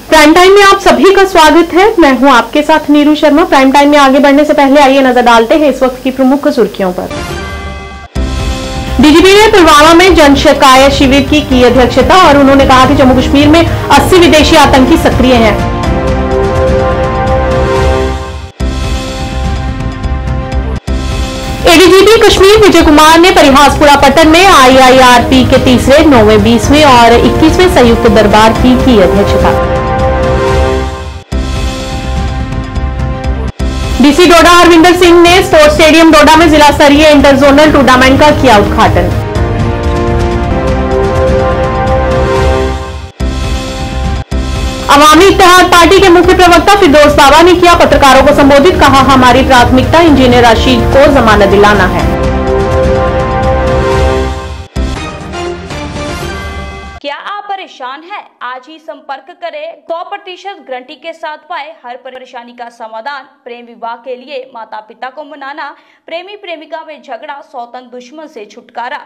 Prime time में आप सभी का स्वागत है। मैं हूं आपके साथ नीरू शर्मा। प्राइम टाइम में आगे बढ़ने से पहले आइए नजर डालते हैं इस वक्त की प्रमुख सुर्खियों पर। डीजीपी ने पुलवामा में जन शिकायत शिविर की अध्यक्षता और उन्होंने कहा कि जम्मू कश्मीर में 80 विदेशी आतंकी सक्रिय हैं। एडीजीपी कश्मीर विजय कुमार ने परिहासपुरा पट्टन में आईआईआरपी के तीसरे, 9वें, 20वें और 21वें संयुक्त दरबार की अध्यक्षता। डीसी डोडा हरविंदर सिंह ने स्पोर्ट्स स्टेडियम डोडा में जिला स्तरीय इंटर जोनल टूर्नामेंट का किया उद्घाटन। अवामी इत्तेहाद पार्टी के मुख्य प्रवक्ता फिरदौस बाबा ने किया पत्रकारों को संबोधित, कहा हमारी प्राथमिकता इंजीनियर राशिद को जमानत दिलाना है। क्या आप परेशान हैं? आज ही संपर्क करें। 100% गारंटी के साथ पाए हर परेशानी का समाधान। प्रेम विवाह के लिए माता पिता को मनाना, प्रेमी प्रेमिका में झगड़ा, सौतन दुश्मन से छुटकारा,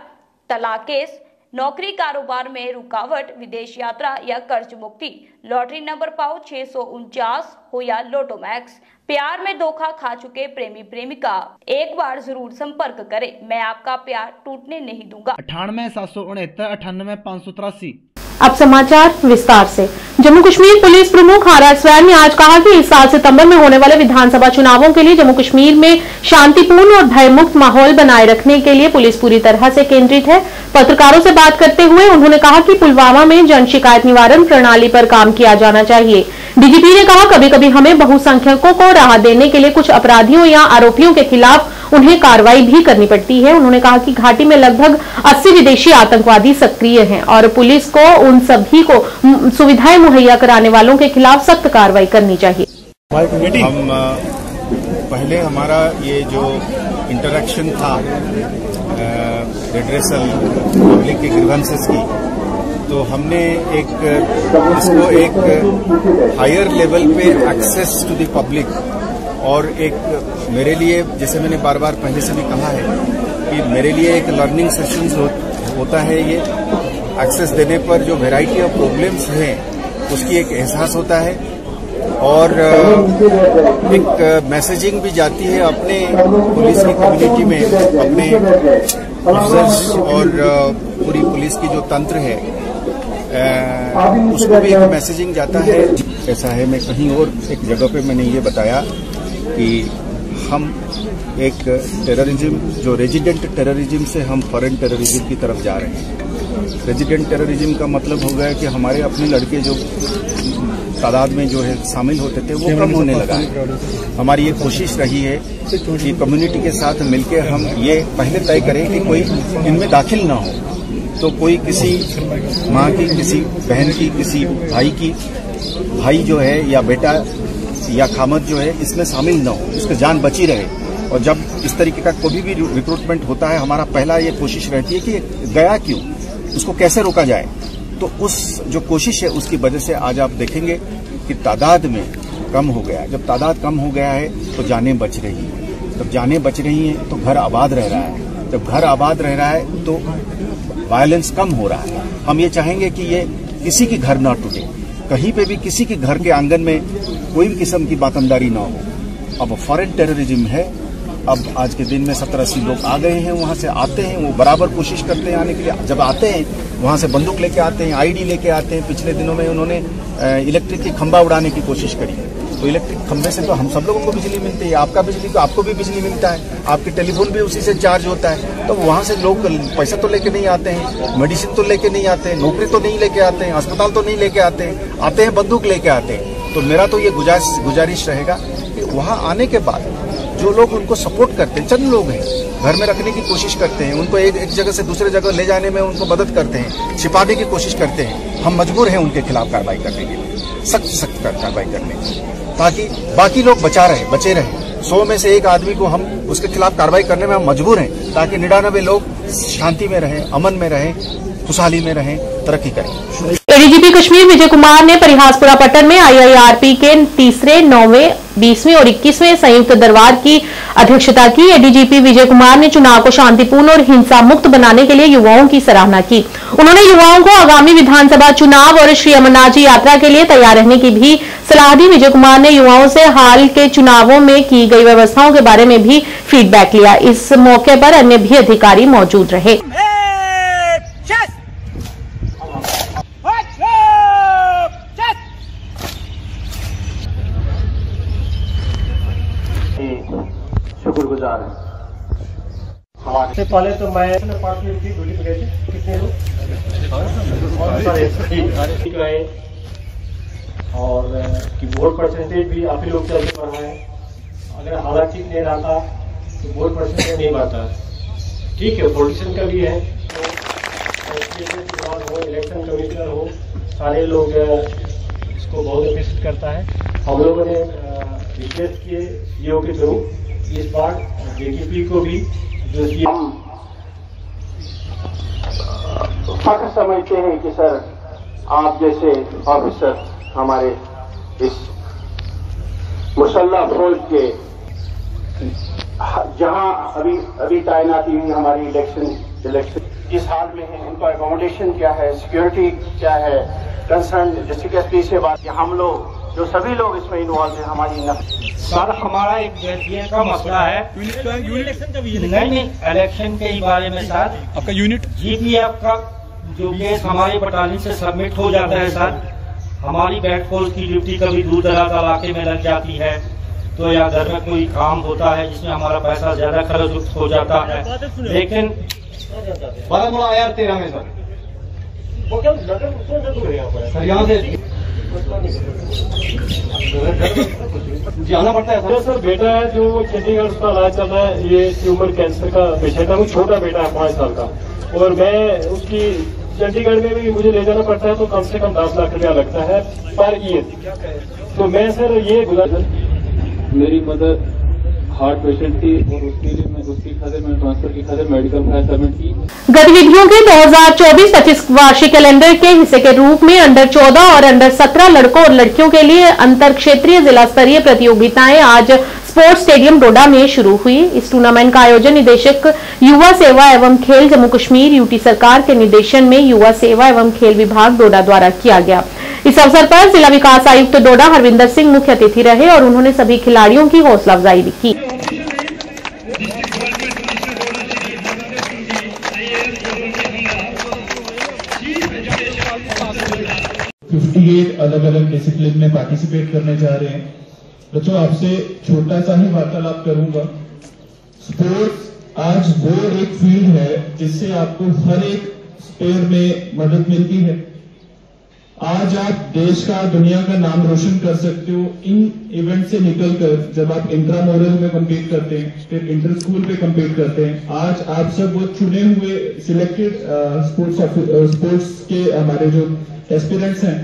तलाक केस, नौकरी कारोबार में रुकावट, विदेश यात्रा या कर्ज मुक्ति, लॉटरी नंबर पाओ 649 हो या लोटो मैक्स, प्यार में धोखा खा चुके प्रेमी प्रेमिका, एक बार जरूर संपर्क करें। मैं आपका प्यार टूटने नहीं दूंगा। 98 769 98 583। अब समाचार विस्तार से। जम्मू कश्मीर पुलिस प्रमुख आर स्वैन ने आज कहा कि इस साल सितंबर में होने वाले विधानसभा चुनावों के लिए जम्मू कश्मीर में शांतिपूर्ण और भयमुक्त माहौल बनाए रखने के लिए पुलिस पूरी तरह से केंद्रित है। पत्रकारों से बात करते हुए उन्होंने कहा कि पुलवामा में जन शिकायत निवारण प्रणाली पर काम किया जाना चाहिए। डीजीपी ने कहा कभी कभी हमें बहुसंख्यकों को राहत देने के लिए कुछ अपराधियों या आरोपियों के खिलाफ उन्हें कार्रवाई भी करनी पड़ती है। उन्होंने कहा कि घाटी में लगभग 80 विदेशी आतंकवादी सक्रिय हैं और पुलिस को उन सभी को सुविधाएं मुहैया कराने वालों के खिलाफ सख्त कार्रवाई करनी चाहिए। हम पहले हमारा ये जो इंटरेक्शन था रेड्रेसल पब्लिक के ग्रीवेंसेस की, तो हमने इसको एक हायर लेवल पे एक्सेस टू द पब्लिक और एक मेरे लिए, जैसे मैंने बार बार पहले से भी कहा है कि मेरे लिए एक लर्निंग सेशंस होता है। ये एक्सेस देने पर जो वैरायटी ऑफ प्रॉब्लम्स हैं उसकी एक एहसास होता है और एक मैसेजिंग भी जाती है अपने पुलिस की कम्युनिटी में, अपने ऑफिसर्स और पूरी पुलिस की जो तंत्र है उसको भी एक मैसेजिंग जाता है। ऐसा है, मैं कहीं और एक जगह पे मैंने ये बताया कि हम एक टेररिज्म, जो रेजिडेंट टेररिज्म से हम फॉरेन टेररिज्म की तरफ जा रहे हैं। रेजिडेंट टेररिज्म का मतलब हो गया कि हमारे अपने लड़के जो तादाद में जो है शामिल होते थे वो कम होने लगा है। हमारी ये कोशिश रही है कि कम्युनिटी के साथ मिलकर हम ये पहले तय करें कि कोई इनमें दाखिल ना हो, तो कोई किसी माँ की, किसी बहन की, किसी भाई जो है या बेटा या खामद जो है इसमें शामिल न हो, इसकी जान बची रहे। और जब इस तरीके का कोई भी रिक्रूटमेंट होता है, हमारा पहला ये कोशिश रहती है कि गया क्यों, उसको कैसे रोका जाए। तो उस जो कोशिश है उसकी वजह से आज आप देखेंगे कि तादाद में कम हो गया। जब तादाद कम हो गया है तो जानें बच रही हैं। जब जानें बच रही हैं तो घर आबाद रह रहा है। जब घर आबाद रह रहा है तो वायलेंस कम हो रहा है। हम ये चाहेंगे कि ये किसी की घर ना टूटे, कहीं पे भी किसी के घर के आंगन में कोई भी किस्म की बातंदारी ना हो। अब फॉरेन टेररिज्म है। अब आज के दिन में 70-80 लोग आ गए हैं, वहां से आते हैं, वो बराबर कोशिश करते हैं आने के लिए। जब आते हैं वहां से बंदूक लेके आते हैं, आईडी लेके आते हैं। पिछले दिनों में उन्होंने इलेक्ट्रिक की खंभा उड़ाने की कोशिश करी, तो इलेक्ट्रिक खंभे से तो हम सब लोगों को बिजली मिलती है, आपका बिजली तो आपको भी बिजली मिलता है, आपके टेलीफोन भी उसी से चार्ज होता है। तो वहां से लोग पैसा तो लेके नहीं आते हैं, मेडिसिन तो लेके नहीं आते हैं, नौकरी तो नहीं लेके आते हैं, अस्पताल तो नहीं लेके आते हैं बंदूक लेके आते हैं। तो मेरा तो ये गुजारिश रहेगा कि वहां आने के बाद जो लोग उनको सपोर्ट करते हैं, चंद लोग हैं, घर में रखने की कोशिश करते हैं, उनको एक जगह से दूसरे जगह ले जाने में उनको मदद करते हैं, छिपाने की कोशिश करते हैं, हम मजबूर हैं उनके खिलाफ कार्रवाई करने के लिए, सख्त कार्रवाई करने की, ताकि बाकी लोग बचे रहे। 100 में से एक आदमी को हम उसके खिलाफ कार्रवाई करने में हम मजबूर हैं, ताकि 99 लोग शांति में रहें, अमन में रहें, खुशहाली में रहें, तरक्की करें। एडीजीपी कश्मीर विजय कुमार ने परिहासपुरा पट्टन में आईआईआरपी के तीसरे, 9वें 20वें और 21वें संयुक्त दरबार की अध्यक्षता की। एडीजीपी विजय कुमार ने चुनाव को शांतिपूर्ण और हिंसा मुक्त बनाने के लिए युवाओं की सराहना की। उन्होंने युवाओं को आगामी विधानसभा चुनाव और श्री अमरनाथ जी यात्रा के लिए तैयार रहने की भी सलाह दी। विजय कुमार ने युवाओं से हाल के चुनावों में की गई व्यवस्थाओं के बारे में भी फीडबैक लिया। इस मौके पर अन्य भी अधिकारी मौजूद रहे। शुक्रगुजार है। सबसे पहले तो मैं 5 मिनट की ड्यूटी पे गए थे। कितने लोग रहे और कि वोट परसेंटेज भी आप ही लोग चल पा रहा है। अगर हालात ठीक नहीं रहता तो वोट परसेंटेज नहीं बढ़ता। ठीक है, पॉलिटिशियन का भी है, चुनाव हो, इलेक्शन कमिश्नर हो, सारे लोग इसको बहुत अप्रिशिएट करता है। हम लोगों ने रिक्वेस्ट किए सीओ के थ्रू इस बार जेटीपी को भी जो हम फख्र समझते हैं कि सर आप जैसे ऑफिसर हमारे इस मुसल्लह फौज के जहां अभी तैनाती हुई हमारी इलेक्शन किस हाल में है, इनका एकोमोडेशन क्या है, सिक्योरिटी क्या है, कंसर्न डिस्ट्रिक्ट एसपी से बात कि हम लोग जो सभी लोग इसमें इन्वॉल्व हैं हमारी सर हमारा एक बेटियों का मसला है। नहीं इलेक्शन के बारे में सर आपका यूनिट जीपीएफ का जो केस हमारे बटालियन से सबमिट हो जाता है सर, हमारी बैट फोर्स की ड्यूटी कभी दूर दराज इलाके में लग जाती है तो या घर में कोई काम होता है जिसमें हमारा पैसा ज्यादा खर्च हो जाता है। लेकिन बड़ा आया 13 में सर वो क्या सर यहाँ से जाना पड़ता है सर। बेटा है जो चंडीगढ़ उसका इलाज चल रहा है, ये ट्यूमर कैंसर का पेशेंट है। वो छोटा बेटा है 5 साल का और मैं उसकी चंडीगढ़ में भी मुझे ले जाना पड़ता है तो कम से कम 10 लाख रुपया लगता है पर ईयर। तो मैं सर ये मेरी मदर हार्ट पेशेंट थी और उसके लिए मैं उसकी खातिर मैंने ट्रांसफर की खातिर मेडिकल फायर सबमिट की। गतिविधियों के 2024-25 वार्षिक कैलेंडर के हिस्से के रूप में अंडर 14 और अंडर 17 लड़कों और लड़कियों के लिए अंतर क्षेत्रीय जिला स्तरीय प्रतियोगिताएं आज स्पोर्ट्स स्टेडियम डोडा में शुरू हुई। इस टूर्नामेंट का आयोजन निदेशक युवा सेवा एवं खेल जम्मू कश्मीर यूटी सरकार के निर्देशन में युवा सेवा एवं खेल विभाग डोडा द्वारा किया गया। इस अवसर पर जिला विकास आयुक्त डोडा हरविंदर सिंह मुख्य अतिथि रहे और उन्होंने सभी खिलाड़ियों की हौसला अफजाई भी की। 58 अलग अलग डिसिप्लिन में पार्टिसिपेट करने जा रहे हैं। बच्चों आपसे छोटा सा ही वार्तालाप करूंगा। स्पोर्ट्स आज वो एक फील्ड है जिससे आपको हर एक स्पेयर में मदद मिलती है। आज आप देश का दुनिया का नाम रोशन कर सकते हो इन इवेंट से निकलकर। जब आप इंट्रामोरल में कम्पीट करते हैं, फिर इंटर स्कूल पे कम्पीट करते हैं। आज आप सब वो चुने हुए सिलेक्टेड स्पोर्ट्स के हमारे जो एस्पिरेंट्स हैं,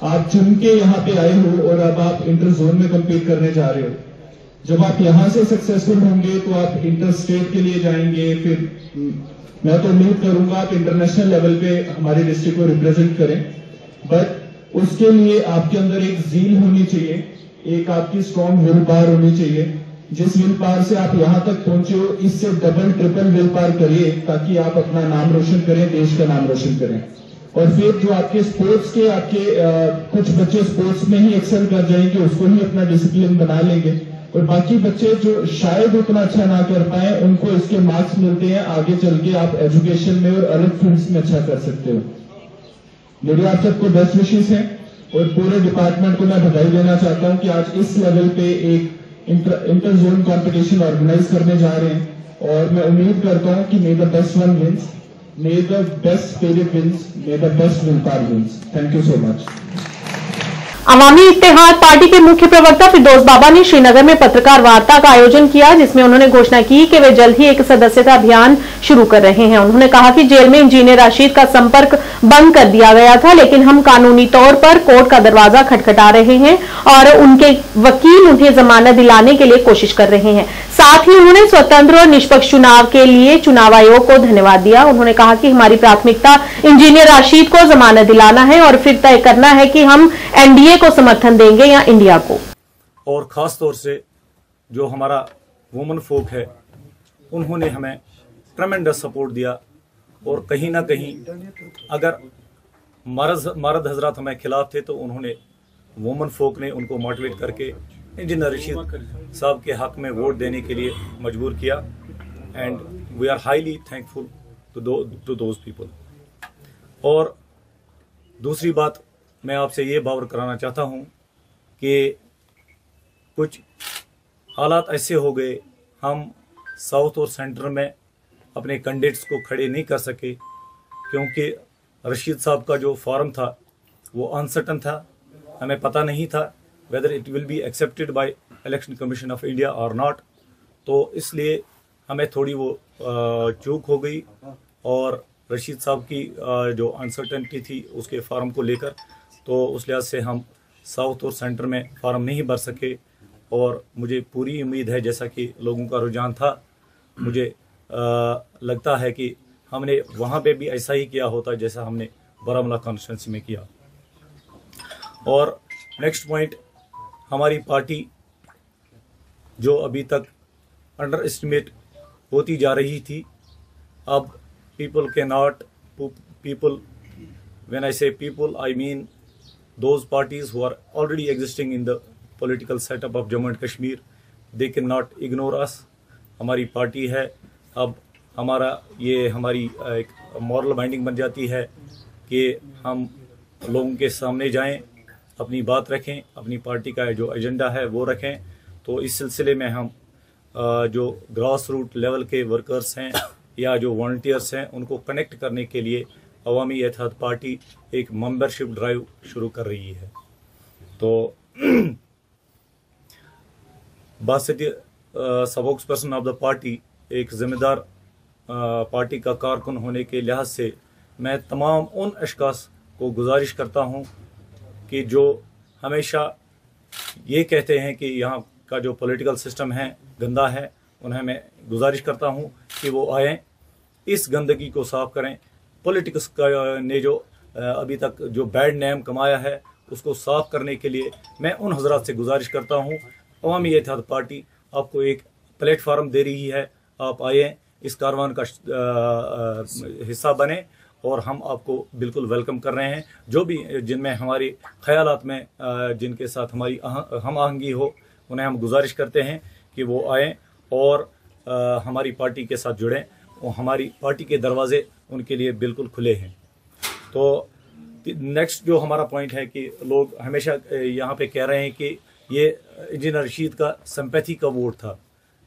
आप चुन के यहाँ पे आए हो और अब आप इंटर जोन में कम्पीट करने जा रहे हो। जब आप यहाँ से सक्सेसफुल होंगे तो आप इंटर स्टेट के लिए जाएंगे, फिर मैं तो उम्मीद करूंगा आप इंटरनेशनल लेवल पे हमारे डिस्ट्रिक्ट को रिप्रेजेंट करें। बट उसके लिए आपके अंदर एक जील होनी चाहिए, एक आपकी स्ट्रॉन्ग विल पावर होनी चाहिए। जिस विल पावर से आप यहाँ तक पहुंचे हो, इससे डबल ट्रिपल विल पावर करिए ताकि आप अपना नाम रोशन करें, देश का नाम रोशन करें। और फिर जो आपके स्पोर्ट्स के कुछ बच्चे स्पोर्ट्स में ही एक्सेल कर जाएंगे, उसको ही अपना डिसिप्लिन बना लेंगे, और बाकी बच्चे जो शायद उतना अच्छा ना कर पाए उनको इसके मार्क्स मिलते हैं। आगे चल के आप एजुकेशन में और अलग फील्ड्स में अच्छा कर सकते हो। मेरी आप सबको बेस्ट विशेष है और पूरे डिपार्टमेंट को मैं बधाई देना चाहता हूं कि आज इस लेवल पे एक इंटर जोन कॉम्पिटिशन ऑर्गेनाइज करने जा रहे हैं। और मैं उम्मीद करता हूं कि may the best one wins, may the best spirit wins, may the best will power wins. Thank you so much. Awami Ittehad Party के मुख्य प्रवक्ता फिरदौस बाबा ने श्रीनगर में पत्रकार वार्ता का आयोजन किया, जिसमें उन्होंने घोषणा की कि वे जल्द ही एक सदस्यता अभियान शुरू कर रहे हैं। उन्होंने कहा कि जेल में इंजीनियर राशिद का संपर्क बंद कर दिया गया था, लेकिन हम कानूनी तौर पर कोर्ट का दरवाजा खटखटा रहे हैं और उनके वकील उन्हें जमानत दिलाने के लिए कोशिश कर रहे हैं। साथ ही उन्होंने स्वतंत्र और निष्पक्ष चुनाव के लिए चुनाव आयोग को धन्यवाद दिया। उन्होंने कहा कि हमारी प्राथमिकता इंजीनियर राशिद को जमानत दिलाना है और फिर तय करना है कि हम एनडीए को समर्थन देंगे या इंडिया को। और ख़ास तौर से जो हमारा वुमन फोक है उन्होंने हमें ट्रेमेंडस सपोर्ट दिया। और कहीं ना कहीं अगर मर्द हजरात हमें खिलाफ थे तो उन्होंने वुमन फोक ने उनको मोटिवेट करके इंजीनियर रशीद साहब के हक में वोट देने के लिए मजबूर किया। And we are highly thankful to those people. और दूसरी बात मैं आपसे ये बावर कराना चाहता हूँ कि कुछ हालात ऐसे हो गए, हम साउथ और सेंटर में अपने कैंडिडेट्स को खड़े नहीं कर सके क्योंकि रशीद साहब का जो फॉर्म था वो अनसर्टन था। हमें पता नहीं था whether it will be accepted by election commission of India और नॉट। तो इसलिए हमें थोड़ी वो चूक हो गई और रशीद साहब की जो अनसर्टनिटी थी उसके फॉर्म को लेकर, तो उस लिहाज से हम साउथ और सेंटर में फॉर्म नहीं भर सके। और मुझे पूरी उम्मीद है, जैसा कि लोगों का रुझान था, मुझे लगता है कि हमने वहाँ पे भी ऐसा ही किया होता जैसा हमने बारामूला कॉन्स्टिट्यूंसी में किया। और नेक्स्ट पॉइंट, हमारी पार्टी जो अभी तक अंडर एस्टिमेट होती जा रही थी, अब पीपल के not people, when I say people I mean those parties who are already existing in the political setup of Jammu and Kashmir, they can not ignore us. हमारी पार्टी है, अब हमारी एक मॉरल बाइंडिंग बन जाती है कि हम लोगों के सामने जाएं, अपनी बात रखें, अपनी पार्टी का जो एजेंडा है वो रखें। तो इस सिलसिले में हम जो ग्रास रूट लेवल के वर्कर्स हैं या जो वॉलंटियर्स हैं उनको कनेक्ट करने के लिए अवामी इत्तेहाद पार्टी एक मेंबरशिप ड्राइव शुरू कर रही है। तो Basit spokes person of the party, एक जिम्मेदार पार्टी का कारकुन होने के लिहाज से मैं तमाम उन अशखास को गुजारिश करता हूं कि जो हमेशा ये कहते हैं कि यहाँ का जो पॉलिटिकल सिस्टम है गंदा है, उन्हें मैं गुजारिश करता हूं कि वो आएँ, इस गंदगी को साफ करें। पॉलिटिक्स का ने जो अभी तक जो बैड नेम कमाया है उसको साफ करने के लिए मैं उन हजरात से गुजारिश करता हूँ, अवामी इत्तेहाद पार्टी आपको एक प्लेटफार्म दे रही है, आप आए, इस कारवान का हिस्सा बने और हम आपको बिल्कुल वेलकम कर रहे हैं। जो भी जिनमें हमारी ख्यालात में जिनके साथ हमारी हम आहंगी हो, उन्हें हम गुजारिश करते हैं कि वो आएँ और हमारी पार्टी के साथ जुड़ें। और हमारी पार्टी के दरवाजे उनके लिए बिल्कुल खुले हैं। तो नेक्स्ट जो हमारा पॉइंट है कि लोग हमेशा यहाँ पे कह रहे हैं कि ये इंजीनियर रशीद का सिंपैथी का वोट था।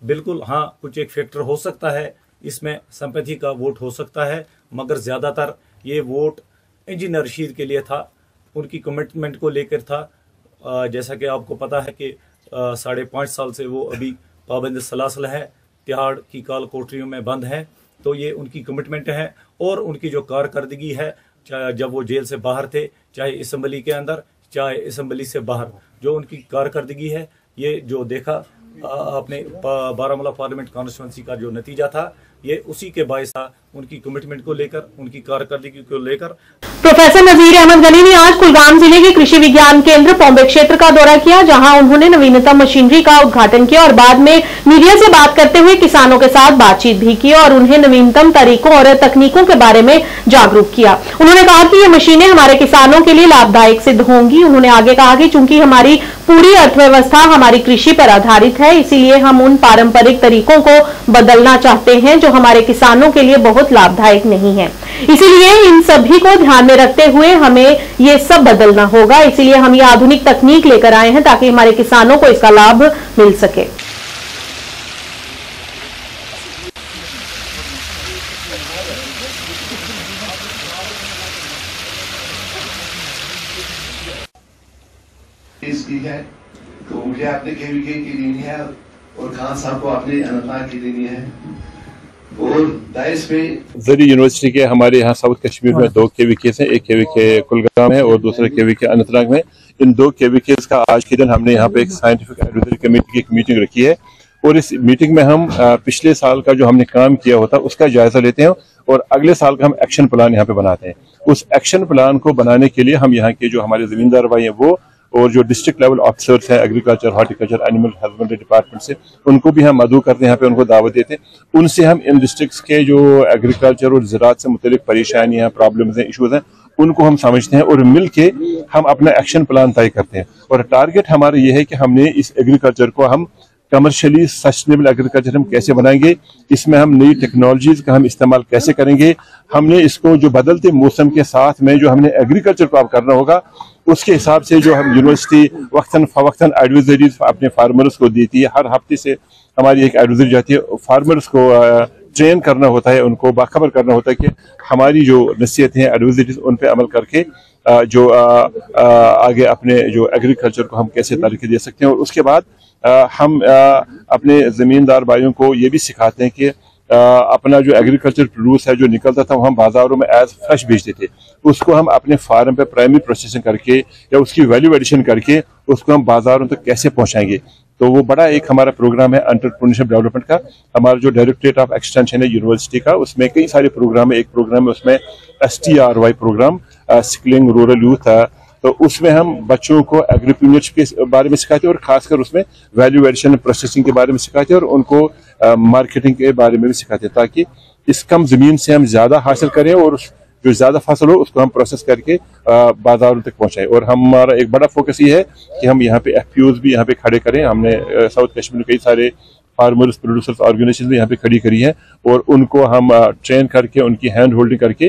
बिल्कुल हाँ, कुछ एक फैक्टर हो सकता है, इसमें सिंपैथी का वोट हो सकता है, मगर ज़्यादातर ये वोट इंजीनियर रशीद के लिए था, उनकी कमिटमेंट को लेकर था। जैसा कि आपको पता है कि 5.5 साल से वो अभी पाबंद सलासल है, तिहाड़ की काल कोठरियों में बंद है। तो ये उनकी कमिटमेंट है और उनकी जो कारकर्दगी है, चाहे जब वो जेल से बाहर थे, चाहे असम्बली के अंदर, चाहे असम्बली से बाहर, जो उनकी कारकर्दगी है, ये जो देखा आपने बारामूला पार्लियामेंट कॉन्स्टिट्यूंसी का जो नतीजा था, ये उसी के बायस था, उनकी कमिटमेंट को लेकर, उनकी कारकर्दगी को लेकर। प्रोफेसर नजीर अहमद गनी ने आज कुलगाम जिले के कृषि विज्ञान केंद्र पौंबे क्षेत्र का दौरा किया, जहां उन्होंने नवीनतम मशीनरी का उद्घाटन किया और बाद में मीडिया से बात करते हुए किसानों के साथ बातचीत भी की और उन्हें नवीनतम तरीकों और तकनीकों के बारे में जागरूक किया। उन्होंने कहा कि ये मशीनें हमारे किसानों के लिए लाभदायक सिद्ध होंगी। उन्होंने आगे कहा कि चूंकि हमारी पूरी अर्थव्यवस्था हमारी कृषि पर आधारित है, इसीलिए हम उन पारंपरिक तरीकों को बदलना चाहते हैं जो हमारे किसानों के लिए बहुत लाभदायक नहीं है। इसीलिए इन सभी को ध्यान में रखते हुए हमें ये सब बदलना होगा। इसीलिए हम ये आधुनिक तकनीक लेकर आए हैं ताकि हमारे किसानों को इसका लाभ मिल सके। की है तो मुझे अपने केवीके की लेनी है और खान साहब को अपने अनंतनाग की लेनी है। और दाइस पे जरी यूनिवर्सिटी के हमारे यहाँ साउथ कश्मीर में 2 केवीकेस हैं, एक केवीके कुलगाम है और दूसरा केवीके अनंतनाग में। इन 2 केवीकेस का आज के दिन हमने यहाँ पे एक साइंटिफिक एडवाइजरी कमेटी की एक मीटिंग रखी है और इस मीटिंग में हम पिछले साल का जो हमने काम किया होता है उसका जायजा लेते हैं और अगले साल का हम एक्शन प्लान यहाँ पे बनाते हैं। उस एक्शन प्लान को बनाने के लिए हम यहाँ के जो हमारे जमींदार भाई हैं वो और जो डिस्ट्रिक्ट लेवल ऑफिसर्स हैं agriculture, horticulture, animal husbandry department से, उनको भी हम मदऊ करते हैं, यहाँ पे उनको दावत देते हैं। उनसे हम इन डिस्ट्रिक्ट्स के जो एग्रीकल्चर और ज़राअत से मुतल्लिक परेशानियाँ, प्रॉब्लम्स हैं, इशूज़ हैं, उनको हम समझते हैं और मिल के हम अपना एक्शन प्लान तय करते हैं। और टारगेट हमारा ये है कि हमने इस एग्रीकल्चर को हम कमर्शियली सस्टेनेबल एग्रीकल्चर हम कैसे बनाएंगे, इसमें हम नई टेक्नोलॉजीज का हम इस्तेमाल कैसे करेंगे, हमने इसको जो बदलते मौसम के साथ में जो हमने एग्रीकल्चर को अब करना होगा, उसके हिसाब से जो हम यूनिवर्सिटी वक्तन फवक्तन एडवाइजरीज अपने फार्मर्स को देती है। हर हफ्ते से हमारी एक एडवाइजरी जाती है, फार्मर्स को ट्रेन करना होता है, उनको बाखबर करना होता है कि हमारी जो नसीहतें हैं, एडवाइजरीज, उन पे अमल करके जो आगे अपने जो एग्रीकल्चर को हम कैसे तरक्की दे सकते हैं। और उसके बाद हम अपने ज़मींदार भाइयों को ये भी सिखाते हैं कि अपना जो एग्रीकल्चर प्रोड्यूस है जो निकलता था वो हम बाजारों में एज फ्रेश बेचते थे, उसको हम अपने फार्म पे प्राइमरी प्रोसेसिंग करके या उसकी वैल्यू एडिशन करके उसको हम बाजारों तक कैसे पहुंचाएंगे। तो वो बड़ा एक हमारा प्रोग्राम है एंटरप्रेन्योरशिप डेवलपमेंट का। हमारा जो डायरेक्टरेट ऑफ एक्सटेंशन है यूनिवर्सिटी का, उसमें कई सारे प्रोग्राम है। एक प्रोग्राम है उसमें STRY program, skilling rural youth है, तो उसमें हम बच्चों को एग्रीप्रेन्योरशिप के बारे में सिखाते हैं और खासकर उसमें वैल्यू एडिशन प्रोसेसिंग के बारे में सिखाते हैं और उनको मार्केटिंग के बारे में भी सिखाते हैं, ताकि इस कम जमीन से हम ज्यादा हासिल करें और जो ज्यादा फसल हो उसको हम प्रोसेस करके बाजारों तक पहुंचाएं। और हमारा एक बड़ा फोकस ये है कि हम यहाँ पे FPOs भी यहाँ पे खड़े करें। हमने साउथ कश्मीर में कई सारे फार्मर्स प्रोड्यूसर्स ऑर्गेनाइजेशन भी यहाँ पे खड़ी करी है और उनको हम ट्रेन करके उनकी हैंड होल्डिंग करके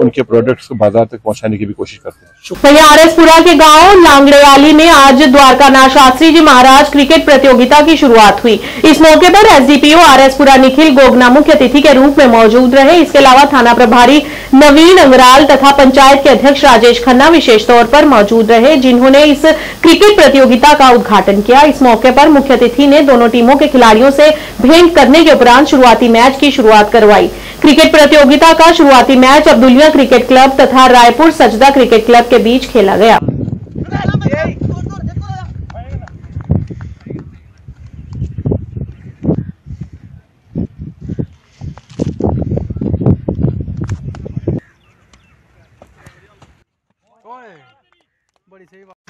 उनके प्रोडक्ट्स को बाजार तक पहुंचाने की भी कोशिश करते हैं। वहीं RSपुरा के गांव लांगड़ेयाली में आज द्वारकानाथ शास्त्री जी महाराज क्रिकेट प्रतियोगिता की शुरुआत हुई। इस मौके पर SDPO RSपुरा निखिल गोगना मुख्य अतिथि के रूप में मौजूद रहे। इसके अलावा थाना प्रभारी नवीन अंगराल तथा पंचायत के अध्यक्ष राजेश खन्ना विशेष तौर पर मौजूद रहे, जिन्होंने इस क्रिकेट प्रतियोगिता का उद्घाटन किया। इस मौके पर मुख्य अतिथि ने दोनों टीमों के खिलाड़ियों से भेंट करने के उपरांत शुरुआती मैच की शुरुआत करवाई। क्रिकेट प्रतियोगिता का शुरुआती मैच अब्दुलिया क्रिकेट क्लब तथा रायपुर सजदा क्रिकेट क्लब के बीच खेला गया।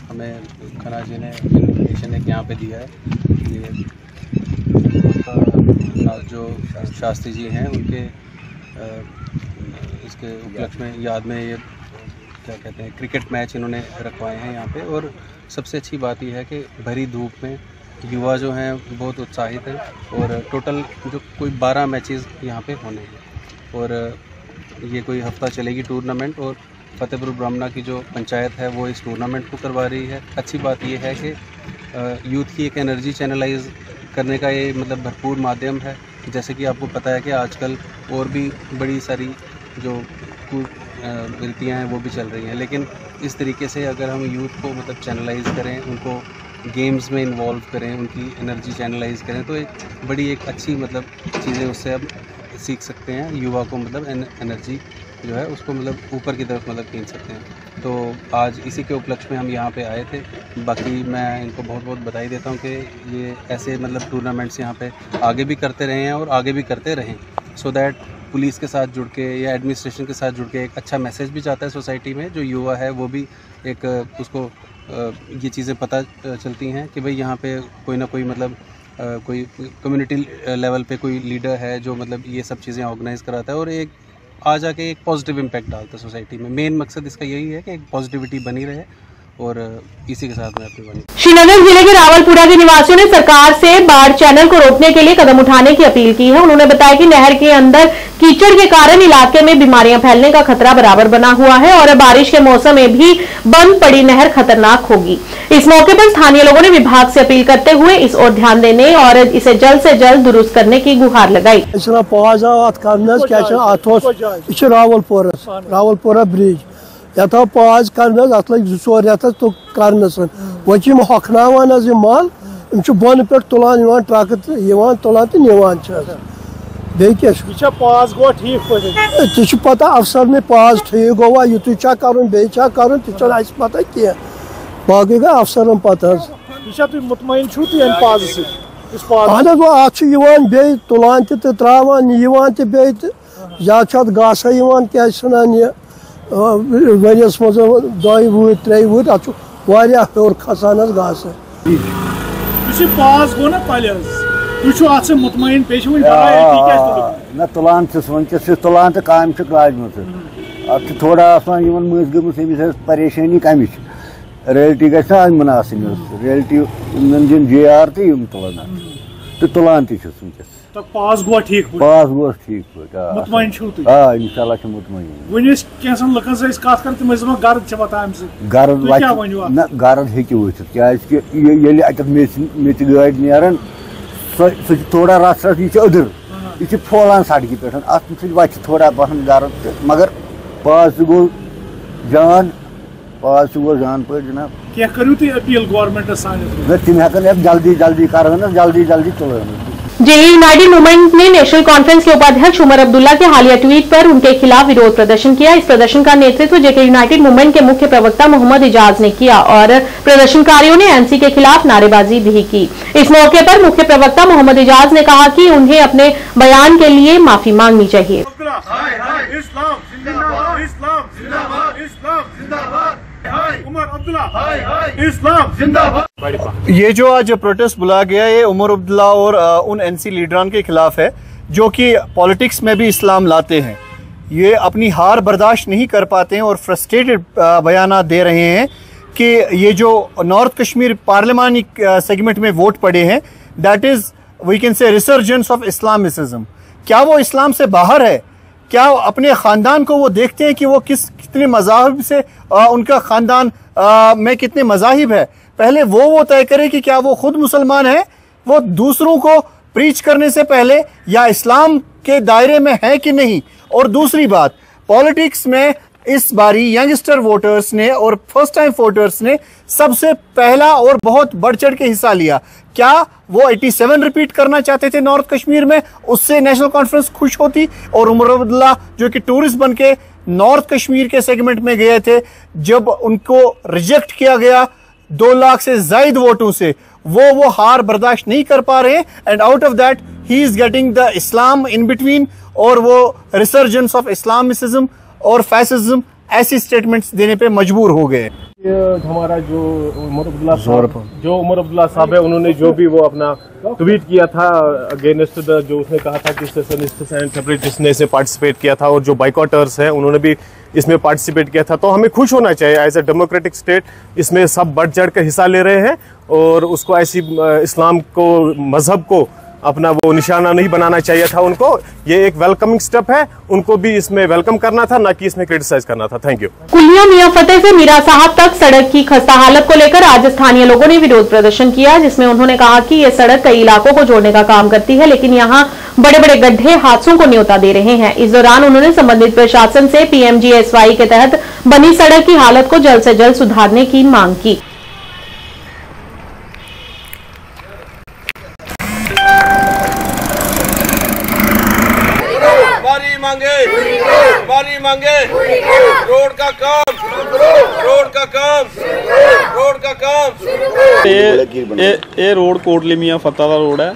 हमें खन्ना जी ने इन्फॉर्मेशन एक यहाँ पे दिया है कि जो शास्त्री जी हैं उनके इसके उपलक्ष्य में याद में ये क्या कहते हैं क्रिकेट मैच इन्होंने रखवाए हैं यहाँ पे। और सबसे अच्छी बात यह है कि भरी धूप में युवा जो हैं बहुत उत्साहित हैं और टोटल जो कोई 12 मैचेस यहाँ पे होने हैं और ये कोई हफ्ता चलेगी टूर्नामेंट। और फतेहपुर ब्राह्मणा की जो पंचायत है वो इस टूर्नामेंट को करवा रही है। अच्छी बात ये है कि यूथ की एक एनर्जी चैनलाइज करने का ये मतलब भरपूर माध्यम है। जैसे कि आपको पता है कि आजकल और भी बड़ी सारी जो वृत्तियाँ हैं वो भी चल रही हैं, लेकिन इस तरीके से अगर हम यूथ को मतलब चैनलाइज करें, उनको गेम्स में इन्वॉल्व करें, उनकी एनर्जी चैनलाइज करें, तो एक बड़ी एक अच्छी मतलब चीज़ें उससे अब सीख सकते हैं। युवा को मतलब एनर्जी जो है उसको मतलब ऊपर की तरफ मतलब खींच सकते हैं। तो आज इसी के उपलक्ष्य में हम यहाँ पे आए थे। बाकी मैं इनको बहुत बहुत बधाई देता हूँ कि ये ऐसे मतलब टूर्नामेंट्स यहाँ पे आगे भी करते रहे हैं और आगे भी करते रहें, सो दैट पुलिस के साथ जुड़ के या एडमिनिस्ट्रेशन के साथ जुड़ के एक अच्छा मैसेज भी जाता है सोसाइटी में। जो युवा है वो भी एक उसको ये चीज़ें पता चलती हैं कि भाई यहाँ पे कोई ना कोई मतलब कोई कम्युनिटी लेवल पे कोई लीडर है जो मतलब ये सब चीज़ें ऑर्गेनाइज़ कराता है और एक आ जाके एक पॉजिटिव इम्पैक्ट डालता है सोसाइटी में। मेन मकसद इसका यही है कि एक पॉजिटिविटी बनी रहे और इसी के साथ मैं अपनी बनी। श्रीनगर जिले के रावलपुरा के निवासियों ने सरकार से बाढ़ चैनल को रोकने के लिए कदम उठाने की अपील की है। उन्होंने बताया कि नहर के अंदर कीचड़ के कारण इलाके में बीमारियां फैलने का खतरा बराबर बना हुआ है और बारिश के मौसम में भी बंद पड़ी नहर खतरनाक होगी। इस मौके पर स्थानीय लोगों ने विभाग से अपील करते हुए इस ओर ध्यान देने और इसे जल्द से जल्द दुरुस्त करने की गुहार लगाई। रावलपुरा ब्रिज यथा पाज कर लग 2 रेत तो कर वो हकनावान माल बोन पे तुलान ट्रक तुलान तो निवान पास गो ठीक पता अफसर में पास ठीक गो युत कर कर पता कह बाकी गई अफसर पता मुतमईन बे तुलान त्रावान बे ज्यादा गासा क्या वरियस मज 2 वुहर 3 वुहर वारिया हेर खसान घास पास गो ना पल मुतमईन पे ना तुलान वनकस तुलान तो काम लाजमत अब थोड़ा मज गई परेशानी कम रियल्टी गि मुनासिब रियल्टी दिन JR तो तुलान वनकस पास गो ठीक मुतमईन इंशाल्लाह मुतमईन गर्द हेकि वथित क्या अत मेच गाड़ नेरान सह थोड़ा रस यह अदर यह फोलान सड़क पे अत वत थोड़ा बहन गर्द मगर पास गो जान पे जनाब क्या करू तुम अपील गवर्नमेंटस तम हेकन जल्दी जल्दी कर जल्दी जल्दी तुलान जेई यूनाइटेड मूवमेंट ने नेशनल कॉन्फ्रेंस के उपाध्यक्ष उमर अब्दुल्ला के हालिया ट्वीट पर उनके खिलाफ विरोध प्रदर्शन किया। इस प्रदर्शन का नेतृत्व जेके यूनाइटेड मूवमेंट के मुख्य प्रवक्ता मोहम्मद इजाज ने किया और प्रदर्शनकारियों ने एनसी के खिलाफ नारेबाजी भी की। इस मौके पर मुख्य प्रवक्ता मोहम्मद इजाज ने कहा कि उन्हें अपने बयान के लिए माफी मांगनी चाहिए। ये जो आज प्रोटेस्ट बुलाया गया ये उमर अब्दुल्ला और उन एनसी लीडरान के खिलाफ है जो कि पॉलिटिक्स में भी इस्लाम लाते हैं। ये अपनी हार बर्दाश्त नहीं कर पाते हैं और फ्रस्ट्रेटेड बयान दे रहे हैं कि ये जो नॉर्थ कश्मीर पार्लिमानी सेगमेंट में वोट पड़े हैं that is we can say resurgence of Islamism. क्या वो इस्लाम से बाहर है? क्या अपने ख़ानदान को वो देखते हैं कि वो कितने मज़ाहिब से उनका ख़ानदान में कितने मज़ाहिब है? पहले वो तय करे कि क्या वो खुद मुसलमान है, वो दूसरों को प्रीच करने से पहले, या इस्लाम के दायरे में है कि नहीं। और दूसरी बात, पॉलिटिक्स में इस बारी यंगस्टर वोटर्स ने और फर्स्ट टाइम वोटर्स ने सबसे पहला और बहुत बढ़ चढ़ के हिस्सा लिया। क्या वो 87 रिपीट करना चाहते थे नॉर्थ कश्मीर में? उससे नेशनल कॉन्फ्रेंस खुश होती। और उमर अब्दुल्ला जो कि टूरिस्ट बन के नॉर्थ कश्मीर के सेगमेंट में गए थे, जब उनको रिजेक्ट किया गया 2 लाख से ज्यादा वोटों से, वो हार बर्दाश्त नहीं कर पा रहे हैं। And out of that he is getting the Islam in between, और वो रिसर्जेंस ऑफ इस्लामिसिज्म और फैसिज्म ऐसी स्टेटमेंट्स देने पे मजबूर हो गए। हमारा जो उमर अब्दुल्ला साहब है, उन्होंने जो भी वो अपना ट्वीट किया था अगेंस्ट द, जो उसने कहा था कि सेसेनिस्ट्स एंड सेपरेटिस्ट्स ने इसमें पार्टिसिपेट किया था और जो बाइकॉटर्स हैं उन्होंने भी इसमें पार्टिसिपेट किया था, तो हमें खुश होना चाहिए एज ए डेमोक्रेटिक स्टेट। इसमें सब बढ़ चढ़ कर हिस्सा ले रहे हैं और उसको ऐसी इस्लाम को, मजहब को अपना वो निशाना नहीं बनाना चाहिए था उनको। ये एक वेलकमिंग स्टेप है, उनको भी इसमें वेलकम करना था, ना कि इसमें क्रिटिसाइज करना था। Thank you. कुलिया मियां फतेह से मीरा साहब तक सड़क की खस्ता हालत को लेकर आज स्थानीय लोगों ने विरोध प्रदर्शन किया, जिसमें उन्होंने कहा कि ये सड़क कई इलाकों को जोड़ने का काम करती है, लेकिन यहाँ बड़े बड़े गड्ढे हादसों को न्योता दे रहे हैं। इस दौरान उन्होंने संबंधित प्रशासन से PMGSY के तहत बनी सड़क की हालत को जल्द से जल्द सुधारने की मांग की। हमारी मांगे रोड का काम ये रोड कोटली मियां फतेह का रोड है।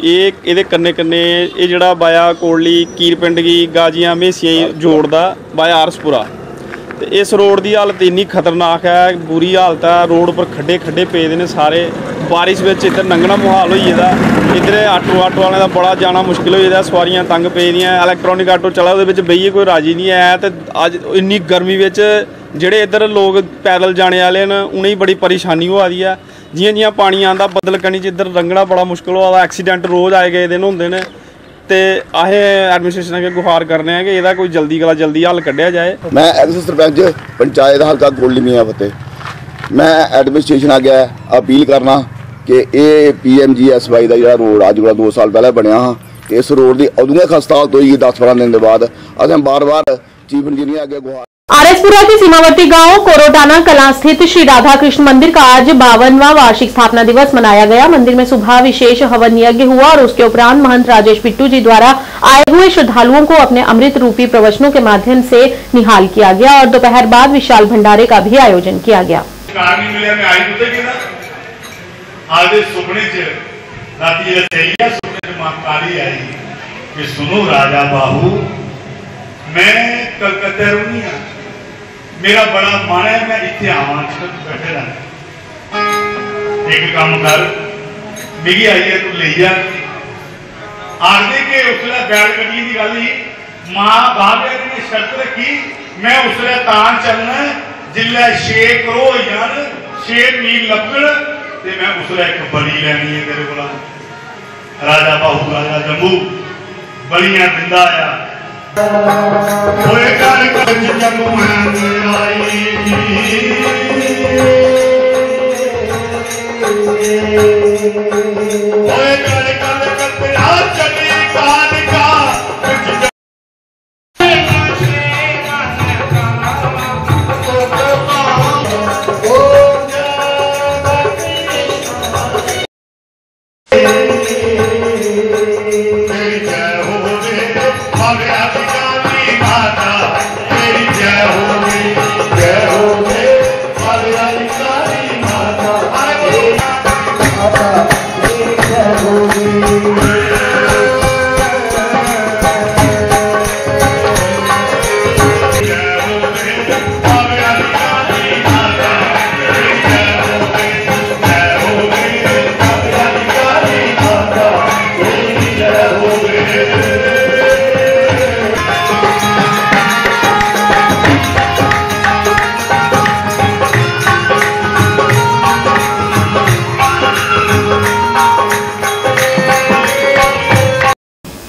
ये कन्ने कन्ने ये जड़ा बाया कोटली कीरपिंड की गाजियां मेसियां जोड़दा बाया आरसपुरा। तो इस रोड की हालत इन्नी खतरनाक है, बुरी हालत है। रोड पर खड्डे खड्डे पे ने सारे, बारिश में इधर लंघना मुहाल हो जाता। इधर आटो वाले का बड़ा जाना मुश्किल हो जाता, सवारियां तंग पे दियां। इलैक्ट्रॉनिक आटो चला वो बेहिए कोई राजी नहीं है। तो अज इन्नी गर्मी में जेड़े इधर लोग पैदल जाने वाले न उन्हें बड़ी परेशानी हो रही है। जियां जियां पानी आता बदल कनी च इधर लंघना बड़ा मुश्किल होता। एक्सीडेंट रोज़ आए गए दिन होंगे ने। तो अस एडमिनिस्ट्रेशन अगे गुहार करने हैं कि इसका कोई जल्दी कोला जल्दी हल कढ़िया जाए। मैं एक्स सरपंच पंचायत हल्का कोटली मियां फतेह, मैं एडमिनिस्ट्रेशन अगे अपील करना कि ये PMGSY का जो रोड अज कोला 2 साल पहले बनया हाँ, इस रोड की उदों खस्ता हालत हुई 10-12 दिन के बाद। असें बार बार चीफ इंजीनियर अगे गुहार। आरएसपुरा के सीमावर्ती गांव कोरोटाना कलां स्थित श्री राधा कृष्ण मंदिर का आज 52वां वार्षिक स्थापना दिवस मनाया गया। मंदिर में सुबह विशेष हवन यज्ञ हुआ और उसके उपरांत महंत राजेश बिट्टू जी द्वारा आए हुए श्रद्धालुओं को अपने अमृत रूपी प्रवचनों के माध्यम से निहाल किया गया और दोपहर बाद विशाल भंडारे का भी आयोजन किया गया। सुनो राजा बाहू, मैं कलकत्ते मेरा बड़ा मन है मैं इतने आवा बैठे रहना एक काम कर मिगी आई है तू ले जा आखते कि उसले बैलगड्डी की गल ही मां बाप ने शर्त रखी मैं उसले तां चलना जिले 6 करोड़ हो जान 6 मील लपड़ ते मैं उसले एक बली लैनी है तेरे को राजा बाहू राजा जम्मू बलियां दिंदा आया होए कर जम्मू आई होए कर तेरा चली कान का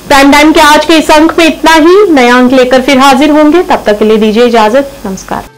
प्राइम टाइम के आज के इस अंक में इतना ही। नया अंक लेकर फिर हाजिर होंगे, तब तक के लिए दीजिए इजाजत। नमस्कार।